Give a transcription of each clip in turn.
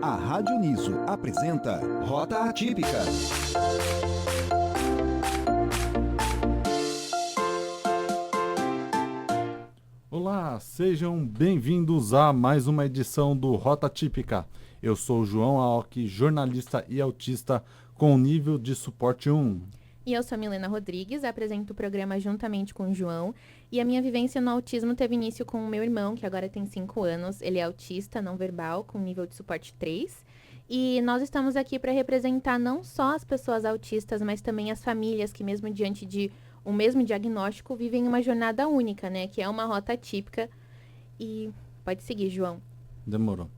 A Rádio Uniso apresenta Rota Atípica. Olá, sejam bem-vindos a mais uma edição do Rota Atípica. Eu sou o João Aoki, jornalista e autista com nível de suporte 1. E eu sou a Milena Rodrigues, apresento o programa juntamente com o João. E a minha vivência no autismo teve início com o meu irmão, que agora tem 5 anos. Ele é autista não verbal, com nível de suporte 3. E nós estamos aqui para representar não só as pessoas autistas, mas também as famílias que, mesmo diante de um mesmo diagnóstico, vivem uma jornada única, né? Que é uma rota atípica. E pode seguir, João. Demorou.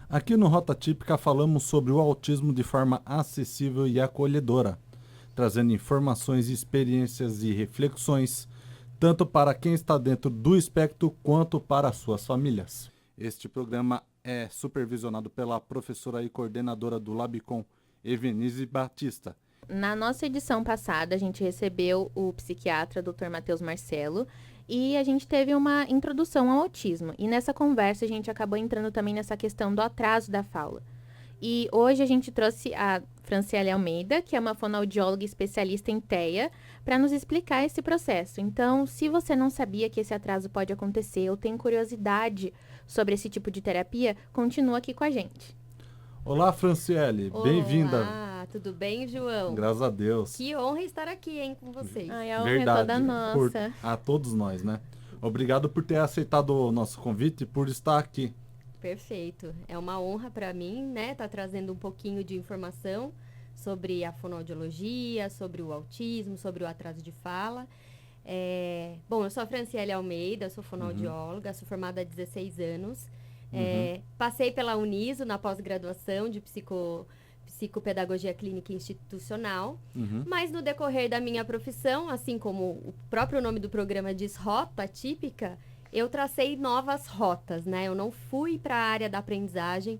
Aqui no Rota Atípica falamos sobre o autismo de forma acessível e acolhedora, trazendo informações, experiências e reflexões, tanto para quem está dentro do espectro quanto para suas famílias. Este programa é supervisionado pela professora e coordenadora do Labicom, Evenise Batista. Na nossa edição passada, a gente recebeu o psiquiatra Dr. Matheus Marcelo e a gente teve uma introdução ao autismo. E nessa conversa a gente acabou entrando também nessa questão do atraso da fala. E hoje a gente trouxe a Franciele Almeida, que é uma fonoaudióloga especialista em TEA, para nos explicar esse processo. Então, se você não sabia que esse atraso pode acontecer ou tem curiosidade sobre esse tipo de terapia, continua aqui com a gente. Olá, Franciele, bem-vinda. Olá, tudo bem, João? Graças a Deus. Que honra estar aqui, hein, com vocês. Ai, a honra Verdade, é toda nossa. a todos nós, né? Obrigado por ter aceitado o nosso convite e por estar aqui. Perfeito. É uma honra para mim, né, tá trazendo um pouquinho de informação sobre a fonoaudiologia, sobre o autismo, sobre o atraso de fala. Bom, eu sou a Franciele Almeida, sou fonoaudióloga, sou formada há 16 anos. Passei pela Uniso na pós-graduação de psicopedagogia clínica institucional, mas no decorrer da minha profissão, assim como o próprio nome do programa diz, Rota Atípica, eu tracei novas rotas, né? Eu não fui para a área da aprendizagem.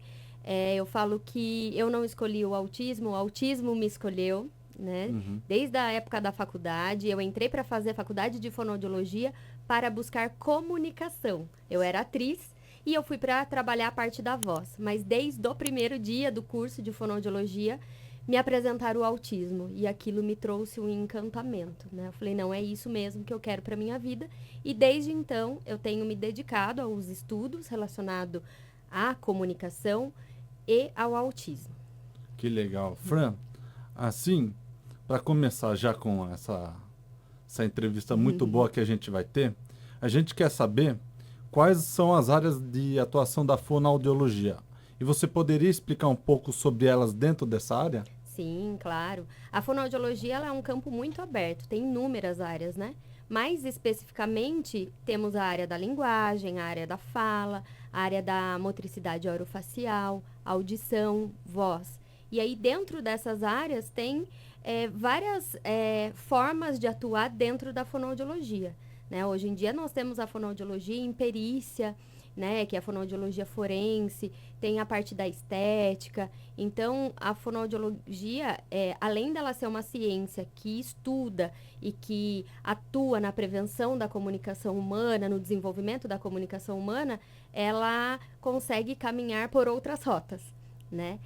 Eu falo que eu não escolhi o autismo me escolheu, né? Desde a época da faculdade, eu entrei para fazer a faculdade de fonoaudiologia para buscar comunicação. Eu era atriz e eu fui para trabalhar a parte da voz. Mas desde o primeiro dia do curso de fonoaudiologia, me apresentaram o autismo e aquilo me trouxe um encantamento, né? Eu falei, não, é isso mesmo que eu quero para minha vida. E desde então, eu tenho me dedicado aos estudos relacionados à comunicação e ao autismo. Que legal. Fran, assim, para começar já com essa entrevista muito boa que a gente vai ter, a gente quer saber quais são as áreas de atuação da fonoaudiologia. E você poderia explicar um pouco sobre elas dentro dessa área? Sim, claro. A fonoaudiologia ela é um campo muito aberto, tem inúmeras áreas, né? Mais especificamente, temos a área da linguagem, a área da fala, a área da motricidade orofacial, audição, voz. E aí, dentro dessas áreas, tem várias formas de atuar dentro da fonoaudiologia, né? Hoje em dia, nós temos a fonoaudiologia em perícia, né, que é a fonoaudiologia forense, tem a parte da estética. Então, a fonoaudiologia, além dela ser uma ciência que estuda e que atua na prevenção da comunicação humana, no desenvolvimento da comunicação humana, ela consegue caminhar por outras rotas, né?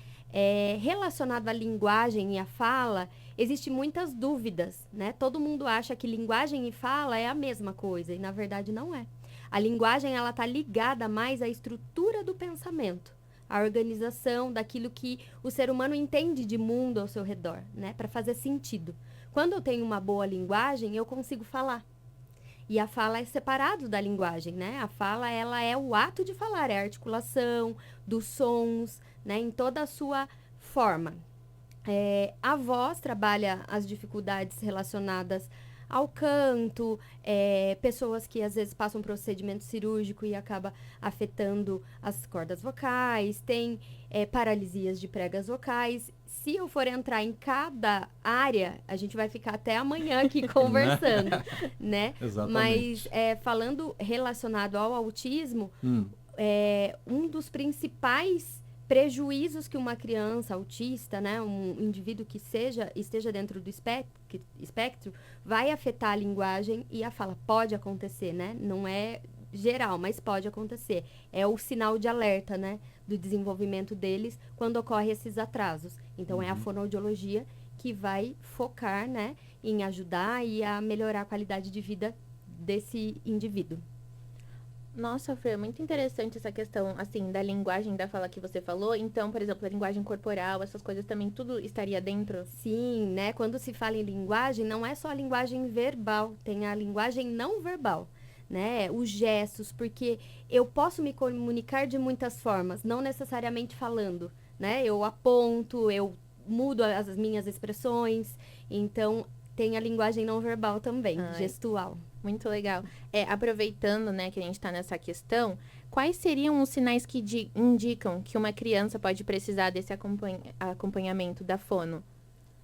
Relacionado à linguagem e à fala, existem muitas dúvidas, né? Todo mundo acha que linguagem e fala é a mesma coisa, e na verdade não é. A linguagem, ela está ligada mais à estrutura do pensamento, à organização daquilo que o ser humano entende de mundo ao seu redor, né? Para fazer sentido. Quando eu tenho uma boa linguagem, eu consigo falar. E a fala é separado da linguagem, né? A fala, ela é o ato de falar, é a articulação dos sons, né? Em toda a sua forma. A voz trabalha as dificuldades relacionadas ao canto, pessoas que às vezes passam um procedimento cirúrgico e acaba afetando as cordas vocais, tem paralisias de pregas vocais. Se eu for entrar em cada área, a gente vai ficar até amanhã aqui conversando, né? Exatamente. Mas falando relacionado ao autismo, um dos principais prejuízos que uma criança autista, né, um indivíduo que esteja dentro do espectro, vai afetar a linguagem e a fala. Pode acontecer, né? Não é geral, mas pode acontecer. É o sinal de alerta, né, do desenvolvimento deles quando ocorrem esses atrasos. Então, é a fonoaudiologia que vai focar, né, em ajudar e a melhorar a qualidade de vida desse indivíduo. Nossa, Fê, é muito interessante essa questão, assim, da linguagem da fala que você falou. Então, por exemplo, a linguagem corporal, essas coisas também, tudo estaria dentro? Sim, né? Quando se fala em linguagem, não é só a linguagem verbal, tem a linguagem não verbal, né? Os gestos, porque eu posso me comunicar de muitas formas, não necessariamente falando, né? Eu aponto, eu mudo as minhas expressões, então tem a linguagem não verbal também, Ai. gestual. Muito legal. Aproveitando, né, que a gente está nessa questão, quais seriam os sinais que indicam que uma criança pode precisar desse acompanhamento da fono?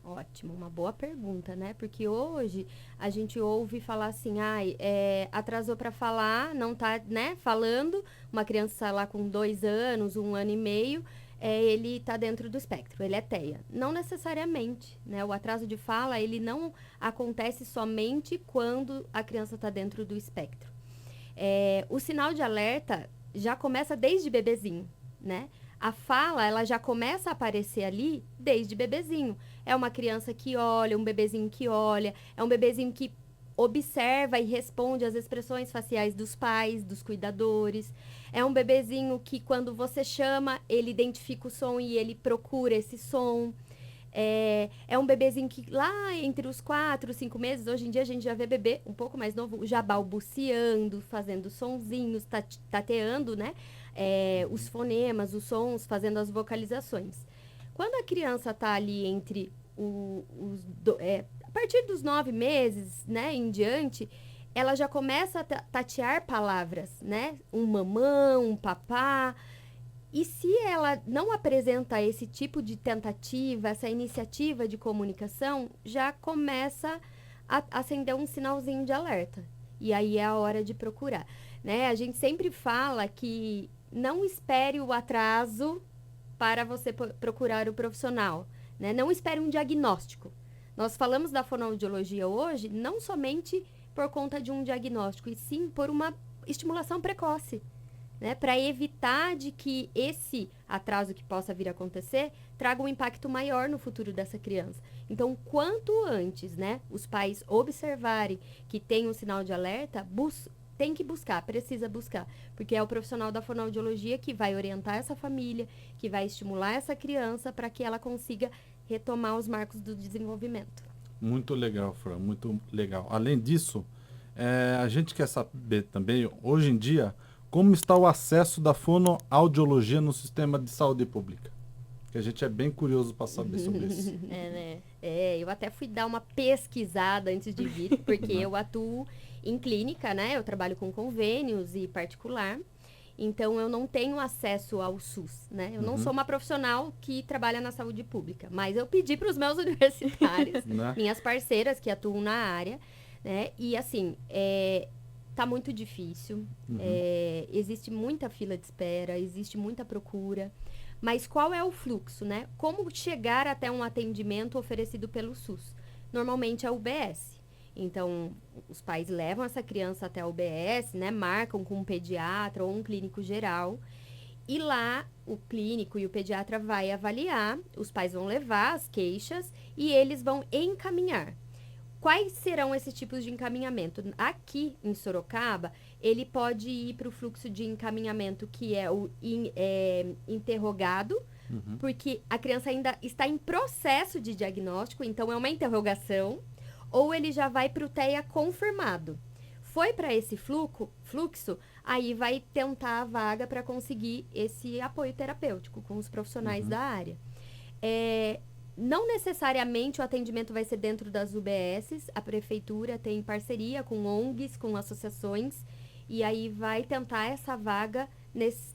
Ótimo, uma boa pergunta, né? Porque hoje a gente ouve falar assim, atrasou para falar, não tá, né, falando, uma criança lá com 2 anos, 1 ano e meio, ele está dentro do espectro, ele é TEA. Não necessariamente, né? O atraso de fala, ele não acontece somente quando a criança está dentro do espectro. O sinal de alerta já começa desde bebezinho, né? A fala, ela já começa a aparecer ali desde bebezinho. É uma criança que olha, um bebezinho que olha, é um bebezinho que observa e responde às expressões faciais dos pais, dos cuidadores. É um bebezinho que, quando você chama, ele identifica o som e ele procura esse som. É um bebezinho que lá entre os 4, 5 meses, hoje em dia a gente já vê bebê um pouco mais novo, já balbuciando, fazendo sonzinhos, tateando, né? Os fonemas, os sons, fazendo as vocalizações. Quando a criança está ali entre a partir dos 9 meses, né, em diante, ela já começa a tatear palavras, né? Um mamão, um papá. E se ela não apresenta esse tipo de tentativa, essa iniciativa de comunicação, já começa a acender um sinalzinho de alerta. E aí é a hora de procurar, né? A gente sempre fala que não espere o atraso para você procurar o profissional, né? Não espere um diagnóstico. Nós falamos da fonoaudiologia hoje não somente por conta de um diagnóstico, e sim por uma estimulação precoce, né? Para evitar de que esse atraso que possa vir a acontecer traga um impacto maior no futuro dessa criança. Então, quanto antes, né, os pais observarem que tem um sinal de alerta, tem que buscar, precisa buscar, porque é o profissional da fonoaudiologia que vai orientar essa família, que vai estimular essa criança para que ela consiga retomar os marcos do desenvolvimento. Muito legal, Fran, muito legal. Além disso, a gente quer saber também, hoje em dia, como está o acesso da fonoaudiologia no sistema de saúde pública. Que a gente é bem curioso para saber sobre isso. Né? Eu até fui dar uma pesquisada antes de vir, porque eu atuo em clínica, né? Eu trabalho com convênios e particular. Então, eu não tenho acesso ao SUS, né? Eu não sou uma profissional que trabalha na saúde pública, mas eu pedi para os meus universitários, Né? minhas parceiras que atuam na área, né? E, assim, tá muito difícil, existe muita fila de espera, existe muita procura, mas qual é o fluxo, né? Como chegar até um atendimento oferecido pelo SUS? Normalmente é o UBS. Então, os pais levam essa criança até a UBS, né? Marcam com um pediatra ou um clínico geral. E lá, o clínico e o pediatra vai avaliar, os pais vão levar as queixas e eles vão encaminhar. Quais serão esses tipos de encaminhamento? Aqui em Sorocaba, ele pode ir para o fluxo de encaminhamento que é o interrogado, porque a criança ainda está em processo de diagnóstico, então é uma interrogação, ou ele já vai para o TEA confirmado. Foi para esse fluxo, aí vai tentar a vaga para conseguir esse apoio terapêutico com os profissionais da área. Não necessariamente o atendimento vai ser dentro das UBSs, a prefeitura tem parceria com ONGs, com associações, e aí vai tentar essa vaga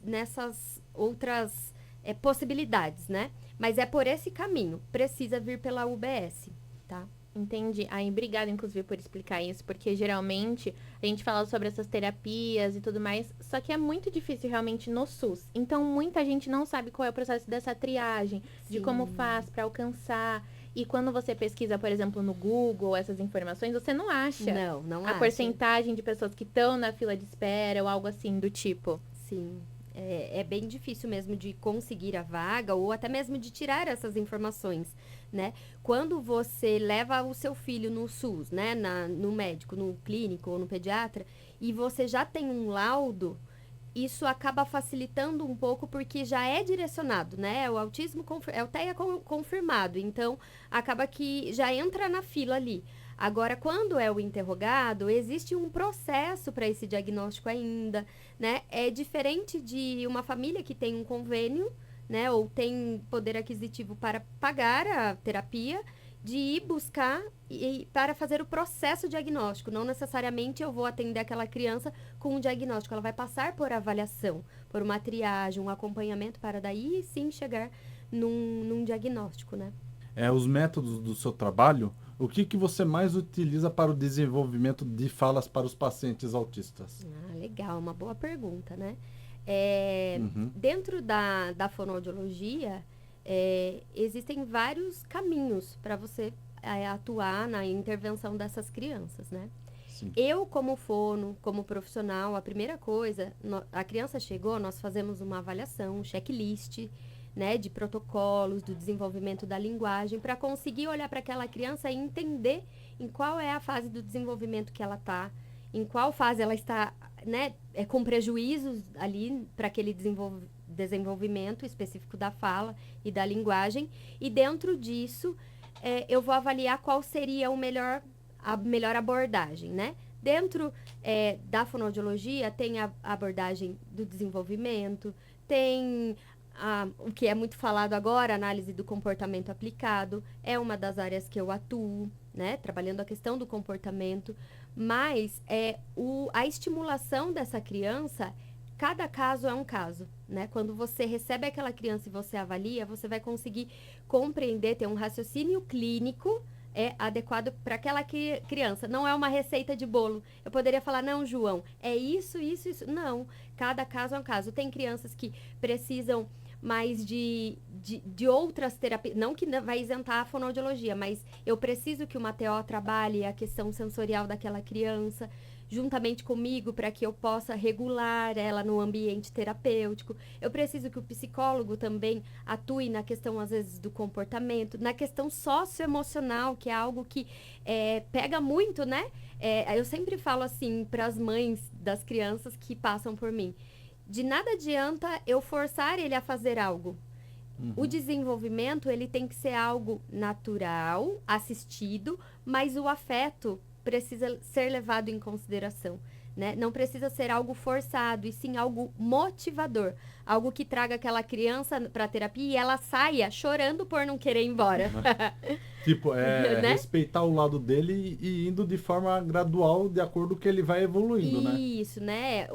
nessas outras possibilidades, né? Mas é por esse caminho, precisa vir pela UBS, tá? Entendi. Obrigada, inclusive, por explicar isso, porque geralmente a gente fala sobre essas terapias e tudo mais, só que é muito difícil realmente no SUS. Então, muita gente não sabe qual é o processo dessa triagem, de como faz para alcançar. E quando você pesquisa, por exemplo, no Google, essas informações, você não acha Não a acha. porcentagem de pessoas que estão na fila de espera ou algo assim do tipo. Sim. É bem difícil mesmo de conseguir a vaga ou até mesmo de tirar essas informações, né? Quando você leva o seu filho no SUS, né, no médico, no clínico ou no pediatra, e você já tem um laudo, isso acaba facilitando um pouco porque já é direcionado, né? O autismo é o TEA confirmado, então acaba que já entra na fila ali. Agora, quando é o interrogado, existe um processo para esse diagnóstico ainda, né? É diferente de uma família que tem um convênio, né? Ou tem poder aquisitivo para pagar a terapia, de ir buscar para fazer o processo diagnóstico. Não necessariamente eu vou atender aquela criança com um diagnóstico. Ela vai passar por avaliação, por uma triagem, um acompanhamento para daí sim chegar num diagnóstico, né? Os métodos do seu trabalho, o que você mais utiliza para o desenvolvimento de falas para os pacientes autistas? Legal, uma boa pergunta, né? Uhum. Dentro da fonoaudiologia, existem vários caminhos para você atuar na intervenção dessas crianças, né? Sim. Eu, como fono, como profissional, a primeira coisa, a criança chegou, nós fazemos uma avaliação, um checklist, né, de protocolos, do desenvolvimento da linguagem, para conseguir olhar para aquela criança e entender em qual é a fase do desenvolvimento que ela está, em qual fase ela está, né, com prejuízos ali para aquele desenvolvimento específico da fala e da linguagem. E dentro disso, eu vou avaliar qual seria a melhor abordagem, né? Dentro da fonoaudiologia, tem a abordagem do desenvolvimento, tem o que é muito falado agora, análise do comportamento aplicado, é uma das áreas que eu atuo, né? Trabalhando a questão do comportamento, mas a estimulação dessa criança, cada caso é um caso, né? Quando você recebe aquela criança e você avalia, você vai conseguir compreender, ter um raciocínio clínico adequado para aquela criança. Não é uma receita de bolo. Eu poderia falar, não, João, é isso, isso, isso. Não, cada caso é um caso. Tem crianças que precisam mais de outras terapias, não que vai isentar a fonoaudiologia, mas eu preciso que uma TO trabalhe a questão sensorial daquela criança juntamente comigo para que eu possa regular ela no ambiente terapêutico. Eu preciso que o psicólogo também atue na questão, às vezes, do comportamento, na questão socioemocional, que é algo que pega muito, né? Eu sempre falo assim para as mães das crianças que passam por mim. De nada adianta eu forçar ele a fazer algo. Uhum. O desenvolvimento, ele tem que ser algo natural, assistido, mas o afeto precisa ser levado em consideração, né? Não precisa ser algo forçado, e sim algo motivador. Algo que traga aquela criança para a terapia e ela saia chorando por não querer ir embora. Tipo, Né? respeitar o lado dele e indo de forma gradual, de acordo com que ele vai evoluindo, né? Isso, né?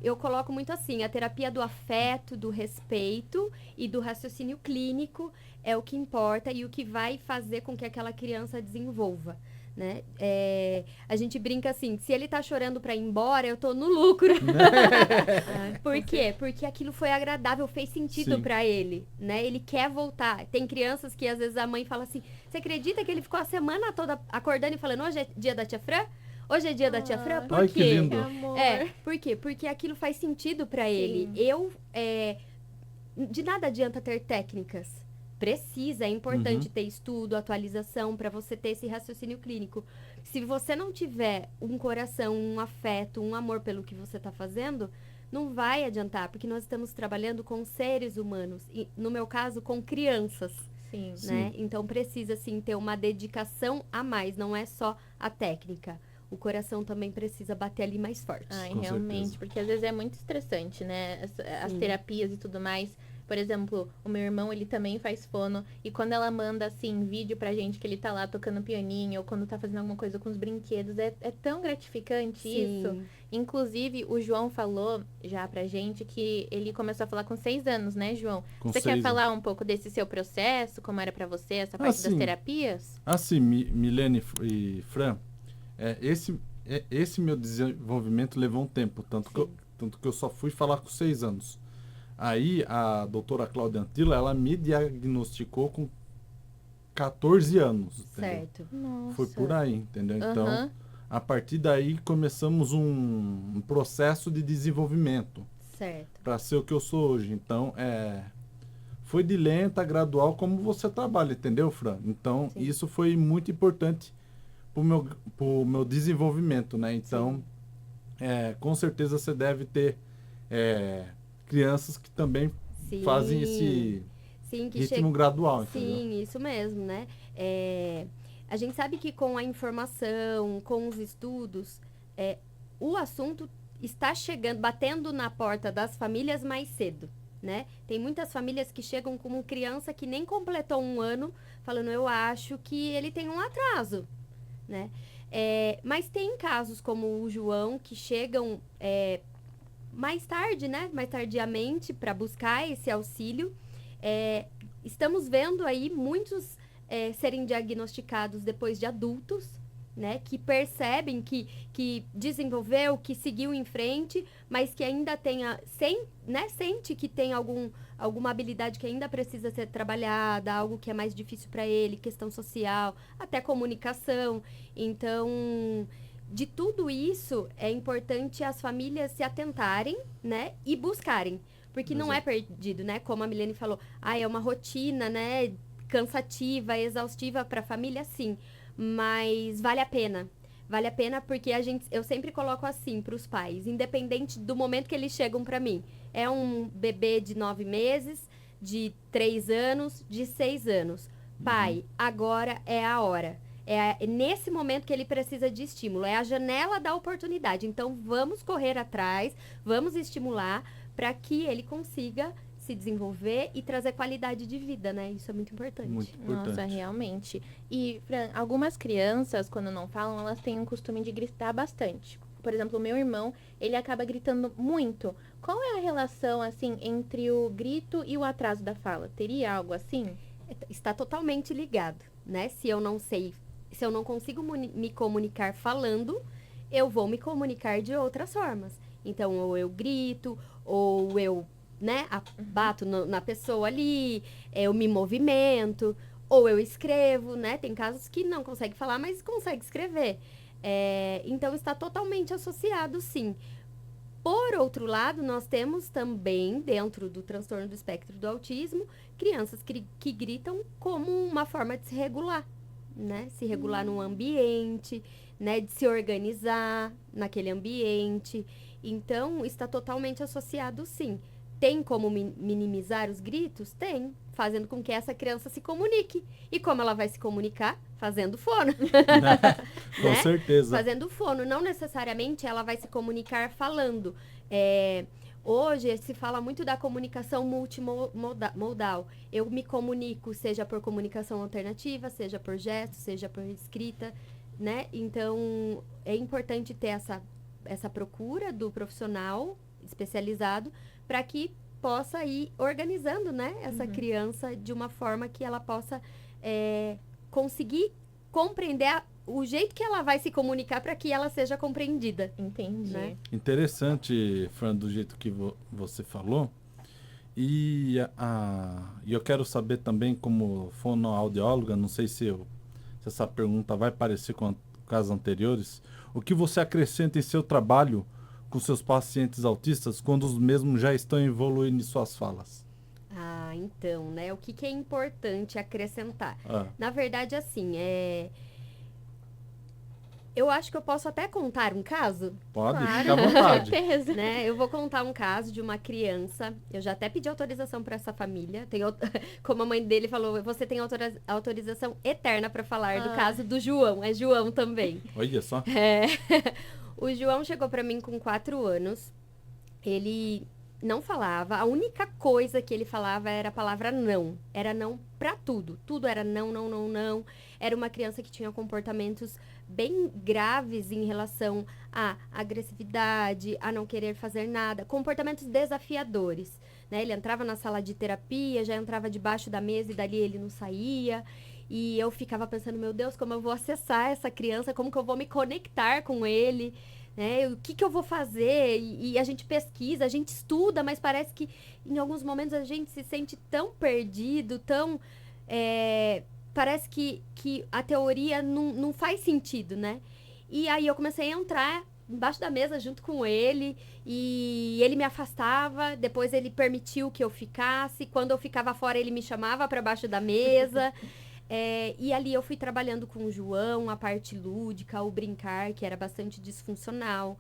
Eu coloco muito assim, a terapia do afeto, do respeito e do raciocínio clínico é o que importa e o que vai fazer com que aquela criança desenvolva, né? A gente brinca assim, se ele tá chorando pra ir embora, eu tô no lucro. Por quê? Porque aquilo foi agradável, fez sentido Sim. pra ele, né? Ele quer voltar. Tem crianças que às vezes a mãe fala assim, você acredita que ele ficou a semana toda acordando e falando, hoje é dia da tia Fran? Hoje é dia da tia Fran? Por Ai, quê? que lindo. Amor. Por quê? Porque aquilo faz sentido pra Sim. ele. De nada adianta ter técnicas. Precisa, é importante ter estudo, atualização, para você ter esse raciocínio clínico. Se você não tiver um coração, um afeto, um amor pelo que você está fazendo, não vai adiantar, porque nós estamos trabalhando com seres humanos, e no meu caso, com crianças, Sim. né? Então precisa, sim, ter uma dedicação a mais, não é só a técnica. O coração também precisa bater ali mais forte. Ai, Com realmente, certeza. porque às vezes é muito estressante, né? As Sim. terapias e tudo mais. Por exemplo, o meu irmão, ele também faz fono. E quando ela manda, assim, vídeo pra gente que ele tá lá tocando pianinho, ou quando tá fazendo alguma coisa com os brinquedos, é tão gratificante Sim. isso. Inclusive, o João falou já pra gente que ele começou a falar com 6 anos, né, João? Com Você quer 6 falar um pouco desse seu processo? Como era pra você, essa parte das sim. terapias? Assim, Milene e Fran, esse meu desenvolvimento levou um tempo, tanto que eu só fui falar com 6 anos. Aí a doutora Cláudia Antila, ela me diagnosticou com 14 anos, entendeu? Certo. Nossa. Foi por aí, entendeu? Então, Aham. a partir daí começamos um processo de desenvolvimento. Certo. para ser o que eu sou hoje. Então, foi de lenta, gradual, como você trabalha, entendeu, Fran? Então, Sim. isso foi muito importante pro meu desenvolvimento, né? Então, com certeza você deve ter crianças que também Sim. fazem esse Sim, que ritmo gradual, entendeu? Sim, isso mesmo, né? A gente sabe que com a informação, com os estudos, o assunto está chegando, batendo na porta das famílias mais cedo, né? Tem muitas famílias que chegam com uma criança que nem completou 1 ano, falando, eu acho que ele tem um atraso, né? Mas tem casos como o João que chegam mais tarde, né? Mais tardiamente para buscar esse auxílio. Estamos vendo aí muitos serem diagnosticados depois de adultos, né? Que percebem que desenvolveu, que seguiu em frente, mas que ainda sente que tem alguma habilidade que ainda precisa ser trabalhada, algo que é mais difícil para ele, questão social, até comunicação. Então, de tudo isso, é importante as famílias se atentarem, né? E buscarem. Porque não é perdido, né? Como a Milene falou, é uma rotina, né? Cansativa, exaustiva para a família, sim. Mas vale a pena. Vale a pena porque eu sempre coloco assim para os pais, independente do momento que eles chegam para mim. É um bebê de 9 meses, de 3 anos, de 6 anos. Pai, agora é a hora. É nesse momento que ele precisa de estímulo. É a janela da oportunidade. Então, vamos correr atrás, vamos estimular para que ele consiga se desenvolver e trazer qualidade de vida, né? Isso é muito importante. Muito importante. Nossa, realmente. E, Fran, algumas crianças, quando não falam, elas têm um costume de gritar bastante. Por exemplo, o meu irmão, ele acaba gritando muito. Qual é a relação, assim, entre o grito e o atraso da fala? Teria algo assim? Está totalmente ligado, né? Se eu não consigo me comunicar falando, eu vou me comunicar de outras formas. Então, ou eu grito, ou eu, né, bato na pessoa ali, eu me movimento, ou eu escrevo, né? Tem casos que não consegue falar, mas consegue escrever. Então, está totalmente associado, sim. Por outro lado, nós temos também, dentro do transtorno do espectro do autismo, crianças que gritam como uma forma de se regular, né? Se regular num ambiente, né? De se organizar naquele ambiente. Então, está totalmente associado, sim. Tem como minimizar os gritos? Tem. Fazendo com que essa criança se comunique. E como ela vai se comunicar? Fazendo fono. Com certeza. Fazendo fono. Não necessariamente ela vai se comunicar falando. Hoje se fala muito da comunicação multimodal. Eu me comunico, seja por comunicação alternativa, seja por gesto, seja por escrita, né? Então, é importante ter essa procura do profissional especializado para que possa ir organizando, né, essa criança de uma forma que ela possa conseguir compreender o jeito que ela vai se comunicar para que ela seja compreendida. Entendi. Né? Interessante, Fran, do jeito que você falou. E eu quero saber também, como fonoaudióloga, não sei se essa pergunta vai parecer com as anteriores, o que você acrescenta em seu trabalho com seus pacientes autistas quando os mesmos já estão evoluindo em suas falas? Então, né, o que é importante acrescentar? Na verdade, assim, eu acho que eu posso até contar um caso. Pode, Claro, fica à vontade. com certeza. Né? Eu vou contar um caso de uma criança. Eu já até pedi autorização para essa família. Como a mãe dele falou, você tem autorização eterna para falar do caso do João. É João também. Olha só. O João chegou para mim com 4 anos. Ele não falava. A única coisa que ele falava era a palavra não. Era não para tudo. Tudo era não, não, não, não. Era uma criança que tinha comportamentos bem graves em relação à agressividade, a não querer fazer nada, comportamentos desafiadores, né? Ele entrava na sala de terapia, já entrava debaixo da mesa e dali ele não saía, e eu ficava pensando, meu Deus, como eu vou acessar essa criança, como que eu vou me conectar com ele, né? O que eu vou fazer? E a gente pesquisa, a gente estuda, mas parece que em alguns momentos a gente se sente tão perdido, tão... parece que a teoria não faz sentido, né? E aí eu comecei a entrar embaixo da mesa junto com ele, e ele me afastava, depois ele permitiu que eu ficasse, quando eu ficava fora ele me chamava para baixo da mesa, e ali eu fui trabalhando com o João, a parte lúdica, o brincar, que era bastante disfuncional,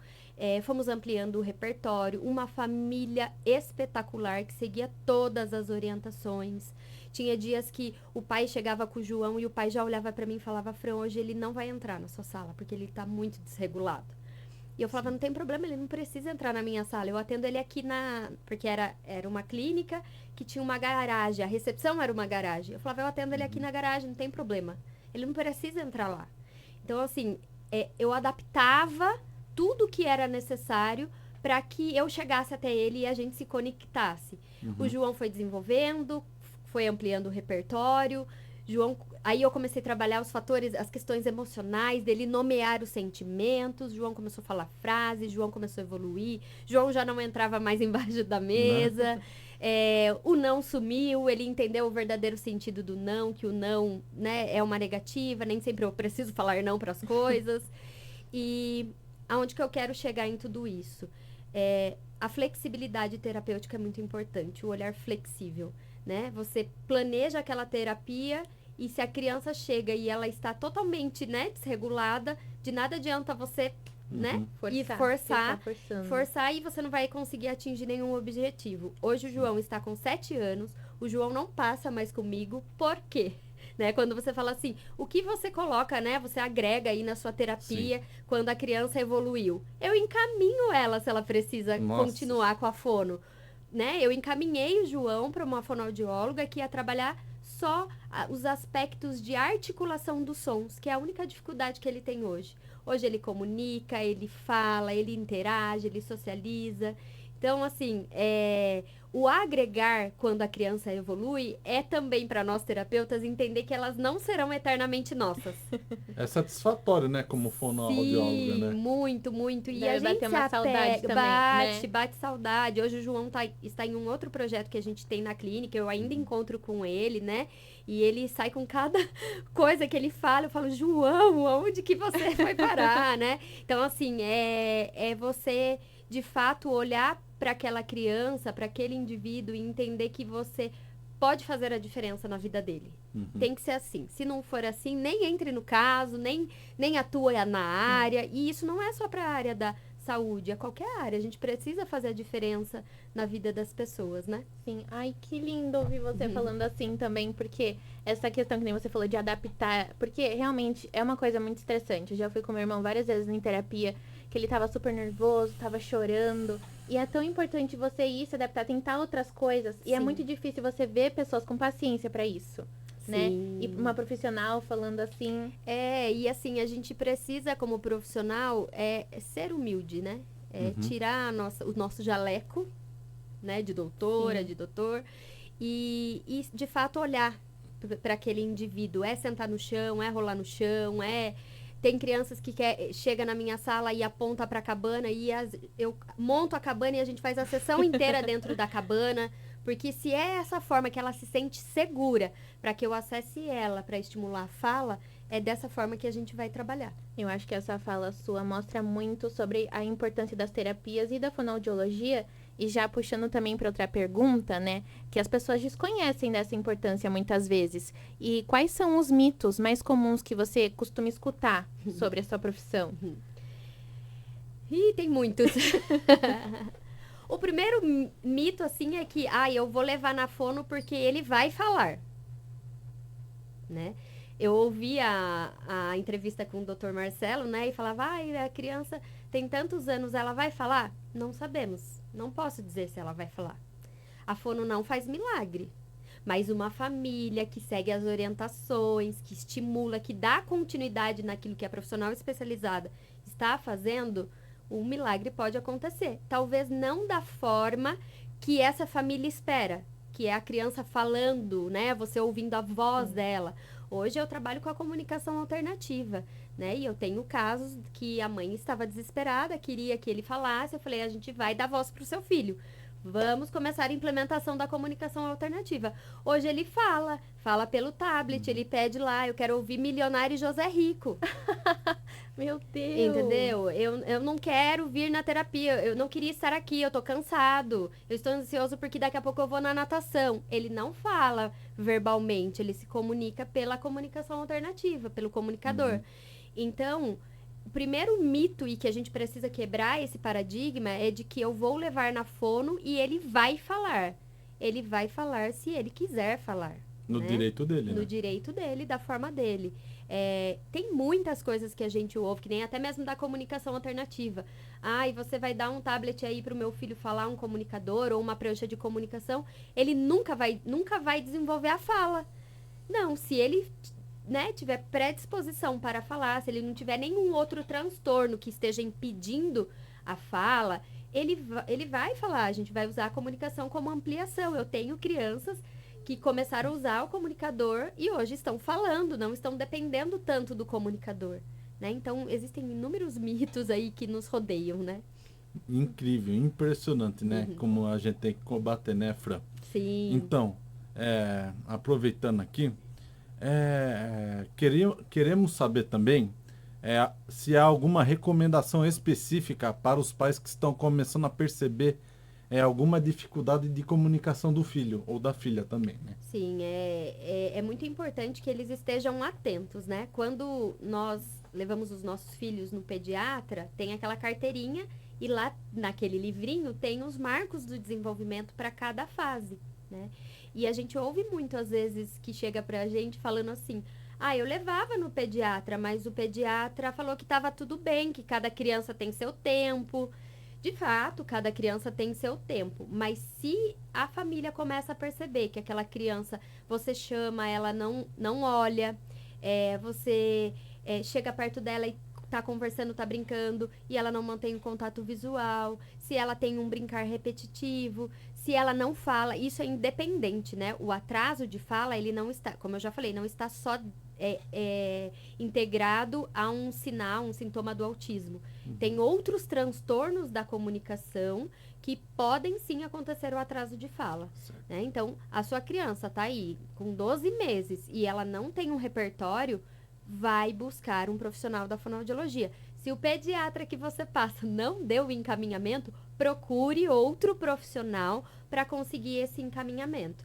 fomos ampliando o repertório, uma família espetacular que seguia todas as orientações. Tinha dias que o pai chegava com o João e o pai já olhava para mim e falava: Fran, hoje ele não vai entrar na sua sala, porque ele tá muito desregulado. E eu falava: não tem problema, ele não precisa entrar na minha sala, eu atendo ele aqui porque era uma clínica que tinha uma garagem, a recepção era uma garagem. Eu falava: eu atendo ele aqui na garagem, não tem problema, ele não precisa entrar lá. Então, assim, eu adaptava tudo que era necessário para que eu chegasse até ele e a gente se conectasse. O João foi desenvolvendo, foi ampliando o repertório. Aí eu comecei a trabalhar os fatores, as questões emocionais dele, nomear os sentimentos. João começou a falar frases, João começou a evoluir. João já não entrava mais embaixo da mesa. O não sumiu, ele entendeu o verdadeiro sentido do não, que o não, né, é uma negativa, nem sempre eu preciso falar não para as coisas. E aonde que eu quero chegar em tudo isso? A flexibilidade terapêutica é muito importante, o olhar flexível, né? Você planeja aquela terapia e se a criança chega e ela está totalmente, né, desregulada, de nada adianta você, né, forçar e você não vai conseguir atingir nenhum objetivo. Hoje o João está com 7 anos, o João não passa mais comigo, por quê? Né? Quando você fala assim, o que você coloca, né? Você agrega aí na sua terapia quando a criança evoluiu. Eu encaminho ela se ela precisa continuar com a fono. Né? Eu encaminhei o João para uma fonoaudióloga que ia trabalhar só os aspectos de articulação dos sons, que é a única dificuldade que ele tem hoje. Hoje ele comunica, ele fala, ele interage, ele socializa. Então, assim, o agregar quando a criança evolui é também para nós terapeutas entender que elas não serão eternamente nossas. É satisfatório, né, como fonoaudióloga, né? Muito, muito. E deve a gente bater uma saudade também, bate saudade. Hoje o João está em um outro projeto que a gente tem na clínica, eu ainda encontro com ele, né? E ele sai com cada coisa que ele fala, eu falo: João, aonde que você foi parar, né? Então, assim, você, de fato, olhar para aquela criança, para aquele indivíduo e entender que você pode fazer a diferença na vida dele. Tem que ser assim. Se não for assim, nem entre no caso, nem atua na área. E isso não é só para a área da saúde, é qualquer área. A gente precisa fazer a diferença na vida das pessoas, né? Sim. Ai, que lindo ouvir você falando assim também, porque essa questão que nem você falou de adaptar, porque realmente é uma coisa muito estressante. Eu já fui com meu irmão várias vezes em terapia, que ele tava super nervoso, tava chorando. E é tão importante você ir se adaptar, tentar outras coisas. E é muito difícil você ver pessoas com paciência para isso, né? E uma profissional falando assim... E assim, a gente precisa, como profissional, ser humilde, né? Tirar o nosso jaleco, né? De doutora, de doutor. E, de fato, olhar para aquele indivíduo. Sentar no chão, rolar no chão, Tem crianças que chega na minha sala e aponta para a cabana e eu monto a cabana e a gente faz a sessão inteira dentro da cabana, porque se é essa forma que ela se sente segura para que eu acesse ela, para estimular a fala, é dessa forma que a gente vai trabalhar. Eu acho que essa fala sua mostra muito sobre a importância das terapias e da fonoaudiologia. E já puxando também para outra pergunta, né? Que as pessoas desconhecem dessa importância muitas vezes. E quais são os mitos mais comuns que você costuma escutar sobre a sua profissão? Tem muitos. O primeiro mito, assim, é que eu vou levar na fono porque ele vai falar. Né? Eu ouvi a entrevista com o Dr. Marcelo, né? E falava, a criança tem tantos anos, ela vai falar? Não sabemos. Não posso dizer se ela vai falar. A fono não faz milagre. Mas uma família que segue as orientações, que estimula, que dá continuidade naquilo que a profissional especializada está fazendo, um milagre pode acontecer. Talvez não da forma que essa família espera, que é a criança falando, né? Você ouvindo a voz dela. Hoje eu trabalho com a comunicação alternativa, né? E eu tenho casos que a mãe estava desesperada, queria que ele falasse. Eu falei, a gente vai dar voz para o seu filho. Vamos começar a implementação da comunicação alternativa. Hoje ele fala pelo tablet, ele pede lá, eu quero ouvir Milionário José Rico. Meu Deus! Entendeu? Eu não quero vir na terapia, eu não queria estar aqui, eu tô cansado, eu estou ansioso porque daqui a pouco eu vou na natação. Ele não fala verbalmente, ele se comunica pela comunicação alternativa, pelo comunicador. Então, o primeiro mito e que a gente precisa quebrar esse paradigma é de que eu vou levar na fono e ele vai falar. Ele vai falar se ele quiser falar. No né? direito dele, No né? direito dele, da forma dele. Tem muitas coisas que a gente ouve, que nem até mesmo da comunicação alternativa. E você vai dar um tablet aí pro meu filho falar um comunicador ou uma prancha de comunicação, ele nunca vai desenvolver a fala. Não, se ele tiver predisposição para falar, se ele não tiver nenhum outro transtorno que esteja impedindo a fala, ele vai falar. A gente vai usar a comunicação como ampliação. Eu tenho crianças que começaram a usar o comunicador e hoje estão falando, não estão dependendo tanto do comunicador, né? Então, existem inúmeros mitos aí que nos rodeiam, né? Incrível, impressionante, né? Como a gente tem que combater, né, Fran? Sim. Então, aproveitando aqui, queremos saber também se há alguma recomendação específica para os pais que estão começando a perceber alguma dificuldade de comunicação do filho ou da filha também, né? Sim, é muito importante que eles estejam atentos, né? Quando nós levamos os nossos filhos no pediatra, tem aquela carteirinha e lá naquele livrinho tem os marcos do desenvolvimento para cada fase, né? E a gente ouve muito, às vezes, que chega pra gente falando assim: eu levava no pediatra, mas o pediatra falou que estava tudo bem, que cada criança tem seu tempo. De fato, cada criança tem seu tempo, mas se a família começa a perceber que aquela criança, você chama, ela não olha, você chega perto dela e tá conversando, tá brincando, e ela não mantém o contato visual, se ela tem um brincar repetitivo, se ela não fala, isso é independente, né? O atraso de fala, ele não está, como eu já falei, não está só integrado a um sinal, um sintoma do autismo. Tem outros transtornos da comunicação que podem sim acontecer o atraso de fala, né? Então, a sua criança tá aí com 12 meses e ela não tem um repertório, vai buscar um profissional da fonoaudiologia. Se o pediatra que você passa não deu o encaminhamento, procure outro profissional para conseguir esse encaminhamento.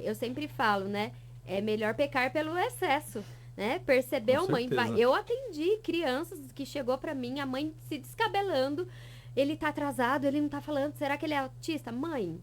Eu sempre falo, né? É melhor pecar pelo excesso, né? Percebeu, mãe? Eu atendi crianças que chegou para mim, a mãe se descabelando, ele tá atrasado, ele não tá falando, será que ele é autista? Mãe,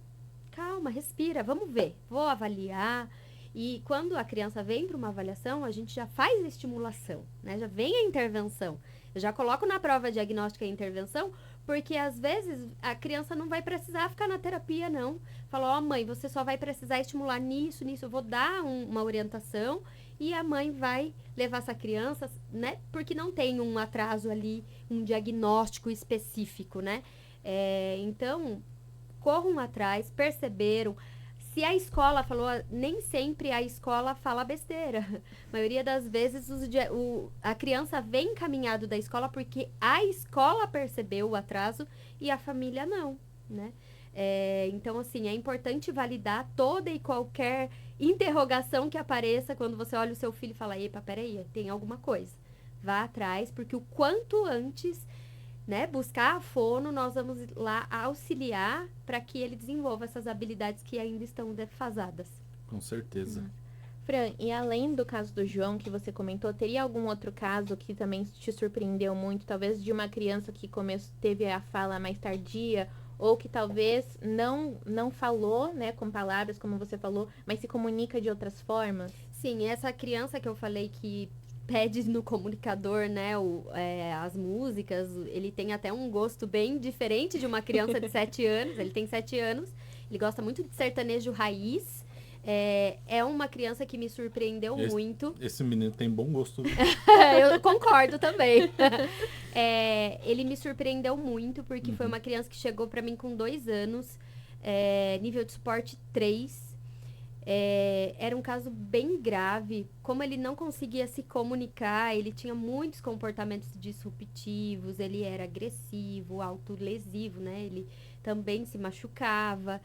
calma, respira, vamos ver, vou avaliar. E quando a criança vem para uma avaliação, a gente já faz a estimulação, né? Já vem a intervenção. Eu já coloco na prova diagnóstica a intervenção, porque às vezes a criança não vai precisar ficar na terapia, não. Fala, mãe, você só vai precisar estimular nisso. Eu vou dar uma orientação e a mãe vai levar essa criança, né? Porque não tem um atraso ali, um diagnóstico específico, né? Então, corram atrás, perceberam. Se a escola falou, nem sempre a escola fala besteira. A maioria das vezes a criança vem encaminhado da escola porque a escola percebeu o atraso e a família não, né? Então, assim, é importante validar toda e qualquer interrogação que apareça quando você olha o seu filho e fala, epa, peraí, tem alguma coisa. Vá atrás, porque o quanto antes, né, buscar a fono, nós vamos lá auxiliar para que ele desenvolva essas habilidades que ainda estão defasadas. Com certeza. Fran, e além do caso do João que você comentou, teria algum outro caso que também te surpreendeu muito? Talvez de uma criança que teve a fala mais tardia, ou que talvez não falou, né, com palavras, como você falou, mas se comunica de outras formas? Sim, essa criança que eu falei que pede no comunicador, né, as músicas, ele tem até um gosto bem diferente de uma criança de 7 anos, ele tem 7 anos, ele gosta muito de sertanejo raiz, é uma criança que me surpreendeu muito. Esse menino tem bom gosto. Eu concordo também. Ele me surpreendeu muito, porque foi uma criança que chegou pra mim com 2 anos, nível de suporte 3, era um caso bem grave. Como ele não conseguia se comunicar, ele tinha muitos comportamentos disruptivos, ele era agressivo, autolesivo, né? Ele também se machucava.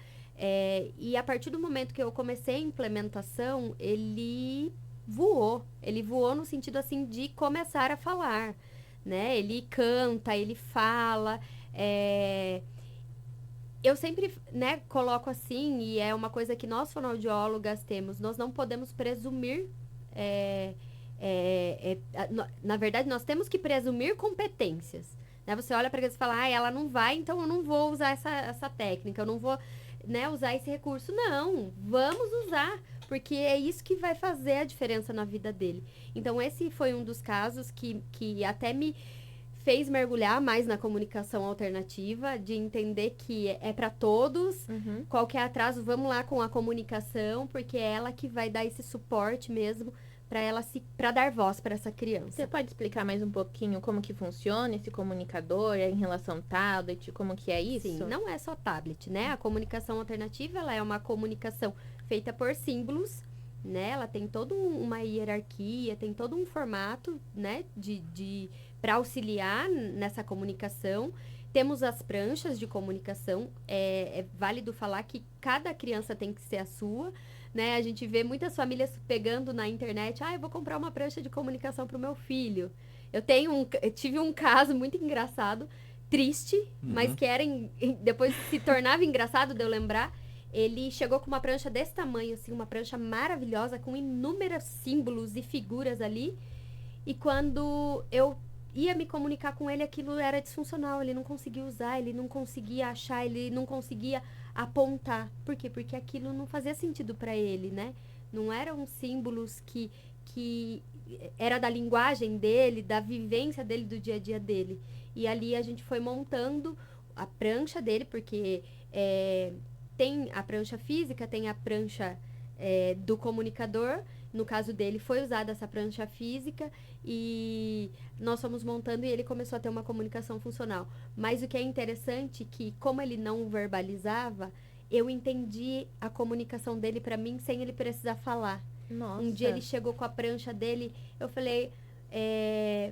E a partir do momento que eu comecei a implementação, ele voou. Ele voou no sentido, assim, de começar a falar, né? Ele canta, ele fala. Eu sempre, né, coloco assim, e é uma coisa que nós fonoaudiólogas temos, nós não podemos presumir, na verdade, nós temos que presumir competências. Né? Você olha para eles e fala, ela não vai, então eu não vou usar essa técnica, eu não vou, né, usar esse recurso. Não, vamos usar, porque é isso que vai fazer a diferença na vida dele. Então, esse foi um dos casos que até me fez mergulhar mais na comunicação alternativa, de entender que é para todos, qualquer atraso, vamos lá com a comunicação, porque é ela que vai dar esse suporte mesmo para dar voz para essa criança. Você pode explicar mais um pouquinho como que funciona esse comunicador em relação ao tablet, como que é isso? Sim, não é só tablet, né? A comunicação alternativa, ela é uma comunicação feita por símbolos, né? Ela tem toda uma hierarquia, tem todo um formato, né? Para auxiliar nessa comunicação. Temos as pranchas de comunicação. É válido falar que cada criança tem que ser a sua, né? A gente vê muitas famílias pegando na internet, eu vou comprar uma prancha de comunicação para o meu filho. Eu tive um caso muito engraçado, triste, mas que depois se tornava engraçado de eu lembrar. Ele chegou com uma prancha desse tamanho, assim, uma prancha maravilhosa, com inúmeros símbolos e figuras ali. E quando eu ia me comunicar com ele, aquilo era disfuncional. Ele não conseguia usar, ele não conseguia achar, ele não conseguia apontar. Por quê? Porque aquilo não fazia sentido para ele, né? Não eram símbolos que era da linguagem dele, da vivência dele, do dia a dia dele. E ali a gente foi montando a prancha dele, porque tem a prancha física, tem a prancha do comunicador. No caso dele, foi usada essa prancha física e nós fomos montando e ele começou a ter uma comunicação funcional. Mas o que é interessante é que, como ele não verbalizava, eu entendi a comunicação dele para mim sem ele precisar falar. Nossa. Um dia ele chegou com a prancha dele, eu falei,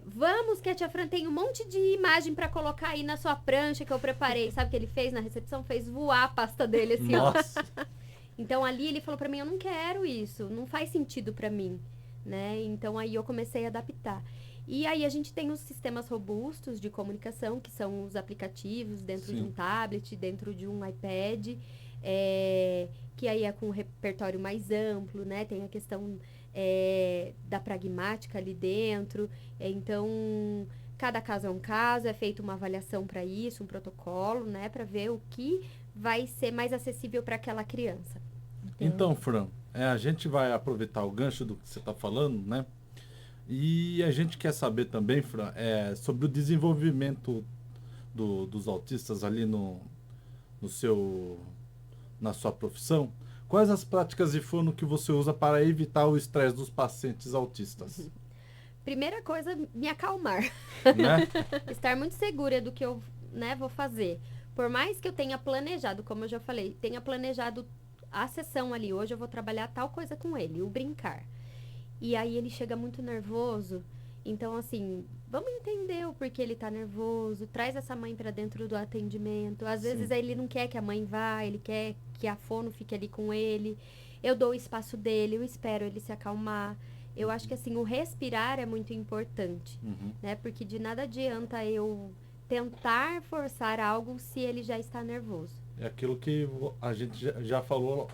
vamos que a tia Fran tem um monte de imagem para colocar aí na sua prancha que eu preparei. Sabe o que ele fez na recepção? Fez voar a pasta dele assim, Nossa. Então, ali ele falou pra mim, eu não quero isso, não faz sentido pra mim, né? Então, aí eu comecei a adaptar. E aí a gente tem os sistemas robustos de comunicação, que são os aplicativos dentro de um tablet, dentro de um iPad, que aí é com um repertório mais amplo, né? Tem a questão da pragmática ali dentro. Então, cada caso é um caso, é feita uma avaliação para isso, um protocolo, né? Para ver o que vai ser mais acessível para aquela criança. Então, Fran, a gente vai aproveitar o gancho do que você está falando, né? E a gente quer saber também, Fran, sobre o desenvolvimento dos autistas ali na sua profissão. Quais as práticas de fono que você usa para evitar o estresse dos pacientes autistas? Primeira coisa, me acalmar. Né? Estar muito segura do que eu, né, vou fazer. Por mais que eu tenha planejado, como eu já falei, tenha planejado a sessão ali, hoje eu vou trabalhar tal coisa com ele, o brincar. E aí ele chega muito nervoso, então assim, vamos entender o porquê ele tá nervoso, traz essa mãe para dentro do atendimento. Às vezes ele não quer que a mãe vá, ele quer que a fono fique ali com ele. Eu dou o espaço dele, eu espero ele se acalmar. Eu acho que assim, o respirar é muito importante, né? Porque de nada adianta eu tentar forçar algo se ele já está nervoso. É aquilo que a gente já falou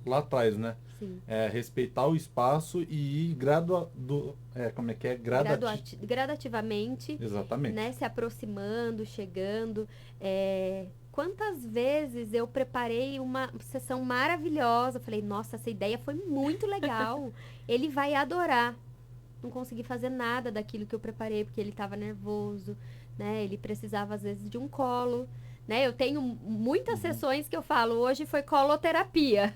lá atrás, né? Sim. Respeitar o espaço e ir gradativamente. Exatamente. Né? Se aproximando, chegando. Quantas vezes eu preparei uma sessão maravilhosa, falei, nossa, essa ideia foi muito legal, ele vai adorar. Não consegui fazer nada daquilo que eu preparei, porque ele estava nervoso, né? Ele precisava, às vezes, de um colo, né? Eu tenho muitas sessões que eu falo, hoje foi coloterapia.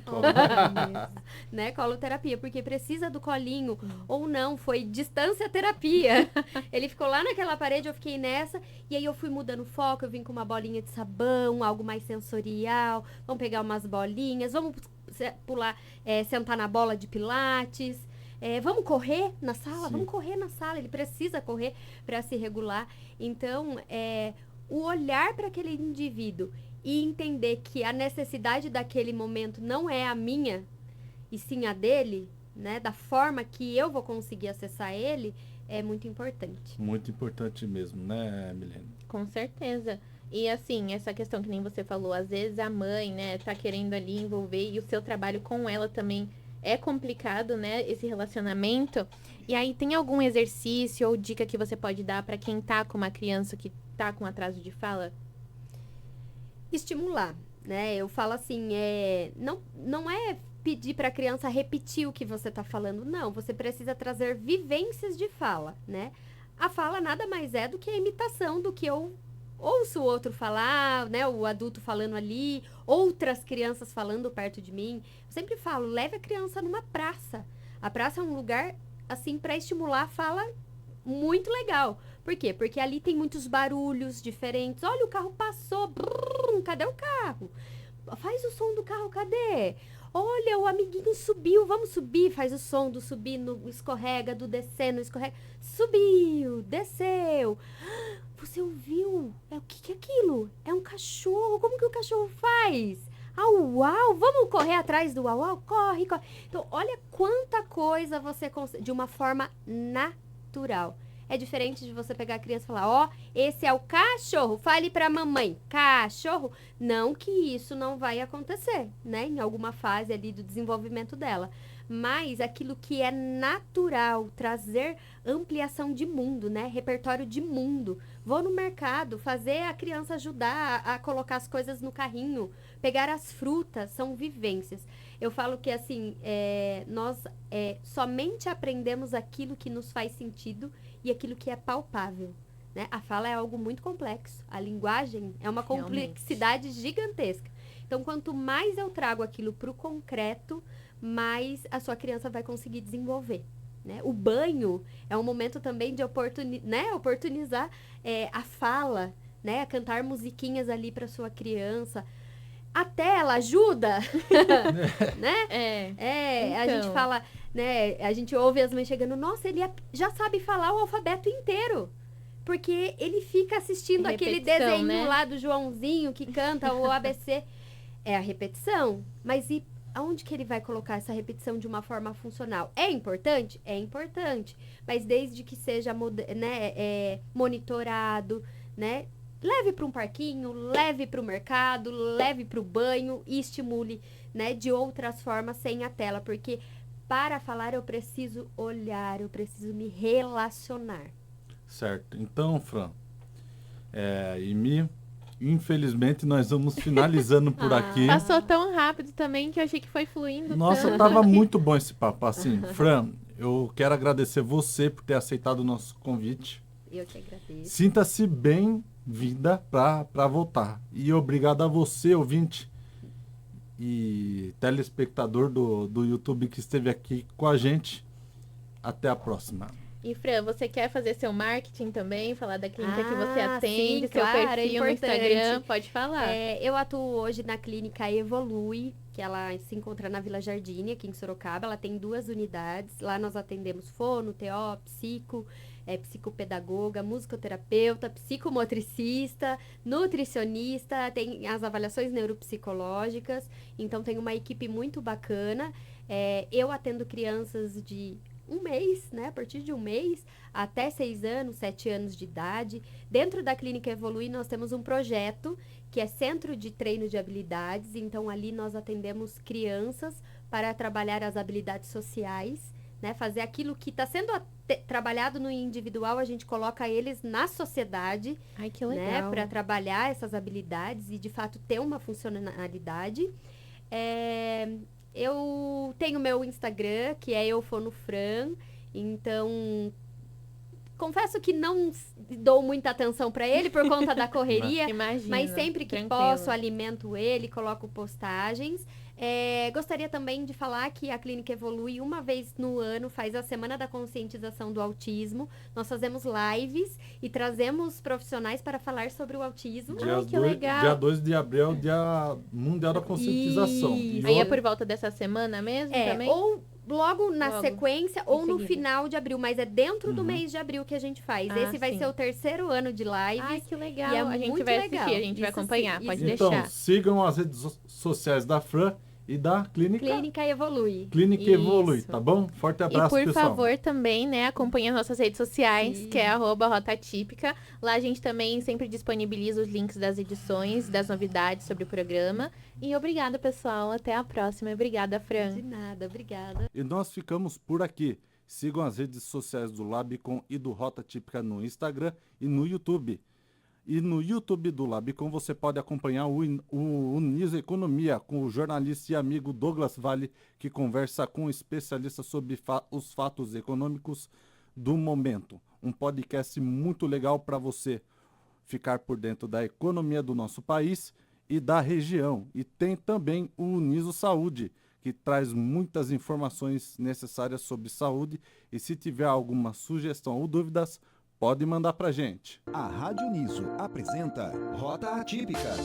Né? Coloterapia, porque precisa do colinho, ou não, foi distância terapia. Ele ficou lá naquela parede, eu fiquei nessa, e aí eu fui mudando o foco, eu vim com uma bolinha de sabão, algo mais sensorial, vamos pegar umas bolinhas, vamos pular, sentar na bola de pilates, vamos correr na sala? Sim. Vamos correr na sala, ele precisa correr para se regular. Então, o olhar para aquele indivíduo e entender que a necessidade daquele momento não é a minha, e sim a dele, né, da forma que eu vou conseguir acessar ele, é muito importante. Muito importante mesmo, né, Milene? Com certeza. E assim, essa questão que nem você falou, às vezes a mãe, né, tá querendo ali envolver e o seu trabalho com ela também é complicado, né, esse relacionamento. E aí tem algum exercício ou dica que você pode dar para quem tá com uma criança que tá com atraso de fala? Estimular, né? Eu falo assim, não é pedir para a criança repetir o que você está falando, não. Você precisa trazer vivências de fala, né? A fala nada mais é do que a imitação do que eu ouço o outro falar, né? O adulto falando ali, outras crianças falando perto de mim. Eu sempre falo, leve a criança numa praça. A praça é um lugar, assim, para estimular a fala muito legal. Por quê? Porque ali tem muitos barulhos diferentes. Olha, o carro passou. Brrr, cadê o carro? Faz o som do carro, cadê? Olha, o amiguinho subiu, vamos subir. Faz o som do subir, no escorrega, do descer, no escorrega. Subiu, desceu. Você ouviu? O que é aquilo? É um cachorro. Como que o cachorro faz? Au, uau, vamos correr atrás do uau, uau, corre, corre. Então, olha quanta coisa você consegue, de uma forma natural. É diferente de você pegar a criança e falar, ó, esse é o cachorro, fale pra mamãe, cachorro. Não que isso não vai acontecer, né? Em alguma fase ali do desenvolvimento dela. Mas aquilo que é natural, trazer ampliação de mundo, né? Repertório de mundo. Vou no mercado, fazer a criança ajudar a colocar as coisas no carrinho, pegar as frutas, são vivências. Eu falo que, assim, nós somente aprendemos aquilo que nos faz sentido e aquilo que é palpável, né? A fala é algo muito complexo. A linguagem é uma complexidade gigantesca. Então, quanto mais eu trago aquilo para o concreto, mais a sua criança vai conseguir desenvolver, né? O banho é um momento também de oportunizar a fala, né? A cantar musiquinhas ali para sua criança. A tela ajuda, né? A gente fala, né? A gente ouve as mães chegando, nossa, ele já sabe falar o alfabeto inteiro. Porque ele fica assistindo aquele desenho, né, lá do Joãozinho que canta o ABC. É a repetição. Mas e aonde que ele vai colocar essa repetição de uma forma funcional? É importante? É importante. Mas desde que seja monitorado, né? Leve para um parquinho, leve para o mercado, leve para o banho e estimule, né, de outras formas sem a tela. Porque para falar eu preciso olhar, eu preciso me relacionar. Certo. Então, Fran, infelizmente nós vamos finalizando por aqui. Passou tão rápido também que eu achei que foi fluindo. Nossa, tanto. tava muito bom esse papo. Assim, Fran, eu quero agradecer você por ter aceitado o nosso convite. Eu que agradeço. Sinta-se bem-vinda para voltar. E obrigado a você, ouvinte e telespectador do YouTube que esteve aqui com a gente. Até a próxima. E Fran, você quer fazer seu marketing também? Falar da clínica que você atende, sim, seu claro, perfil no Instagram? Pode falar. Eu atuo hoje na clínica Evolui, que ela se encontra na Vila Jardim, aqui em Sorocaba. Ela tem 2 unidades. Lá nós atendemos fono, TO, psico, psicopedagoga, musicoterapeuta, psicomotricista, nutricionista, tem as avaliações neuropsicológicas. Então, tem uma equipe muito bacana. Eu atendo crianças de 1 mês, né? A partir de 1 mês, até 6 anos, 7 anos de idade. Dentro da Clínica Evolui, nós temos um projeto que é Centro de Treino de Habilidades. Então, ali nós atendemos crianças para trabalhar as habilidades sociais, né? Fazer aquilo que está sendo trabalhado no individual, a gente coloca eles na sociedade. Ai, que legal. Né? Para trabalhar essas habilidades e, de fato, ter uma funcionalidade. Eu tenho meu Instagram, que é eufonofran, então confesso que não dou muita atenção para ele por conta da correria, Imagina, mas sempre que posso alimento ele, coloco postagens. Gostaria também de falar que a Clínica Evolui, uma vez no ano, faz a Semana da Conscientização do Autismo. Nós fazemos lives e trazemos profissionais para falar sobre o autismo. Que legal. Dia 2 de abril é o Dia Mundial da Conscientização. Aí é por volta dessa semana mesmo também? Ou logo na sequência ou no seguida. Final de abril, mas é dentro do mês de abril que a gente faz. Esse vai ser o 3º ano de lives. Ai, que legal. E a gente vai assistir, a gente vai acompanhar, pode Então, deixar. sigam as redes sociais da Fran E da Clínica? Clínica Evolui. Clínica Isso. Evolui, tá bom? Forte abraço, E por pessoal. favor também, né, acompanhe as nossas redes sociais, Sim. que é @rotatípica. Lá a gente também sempre disponibiliza os links das edições, das novidades sobre o programa. E obrigada, pessoal. Até a próxima. Obrigada, Fran. De nada, obrigada. E nós ficamos por aqui. Sigam as redes sociais do Labicon e do Rota Típica no Instagram e no YouTube. E no YouTube do Labicon você pode acompanhar o Uniso Economia com o jornalista e amigo Douglas Vale, que conversa com especialistas sobre os fatos econômicos do momento. Um podcast muito legal para você ficar por dentro da economia do nosso país e da região. E tem também o Uniso Saúde, que traz muitas informações necessárias sobre saúde. E se tiver alguma sugestão ou dúvidas, pode mandar pra gente. A Rádio Niso apresenta Rota Atípica.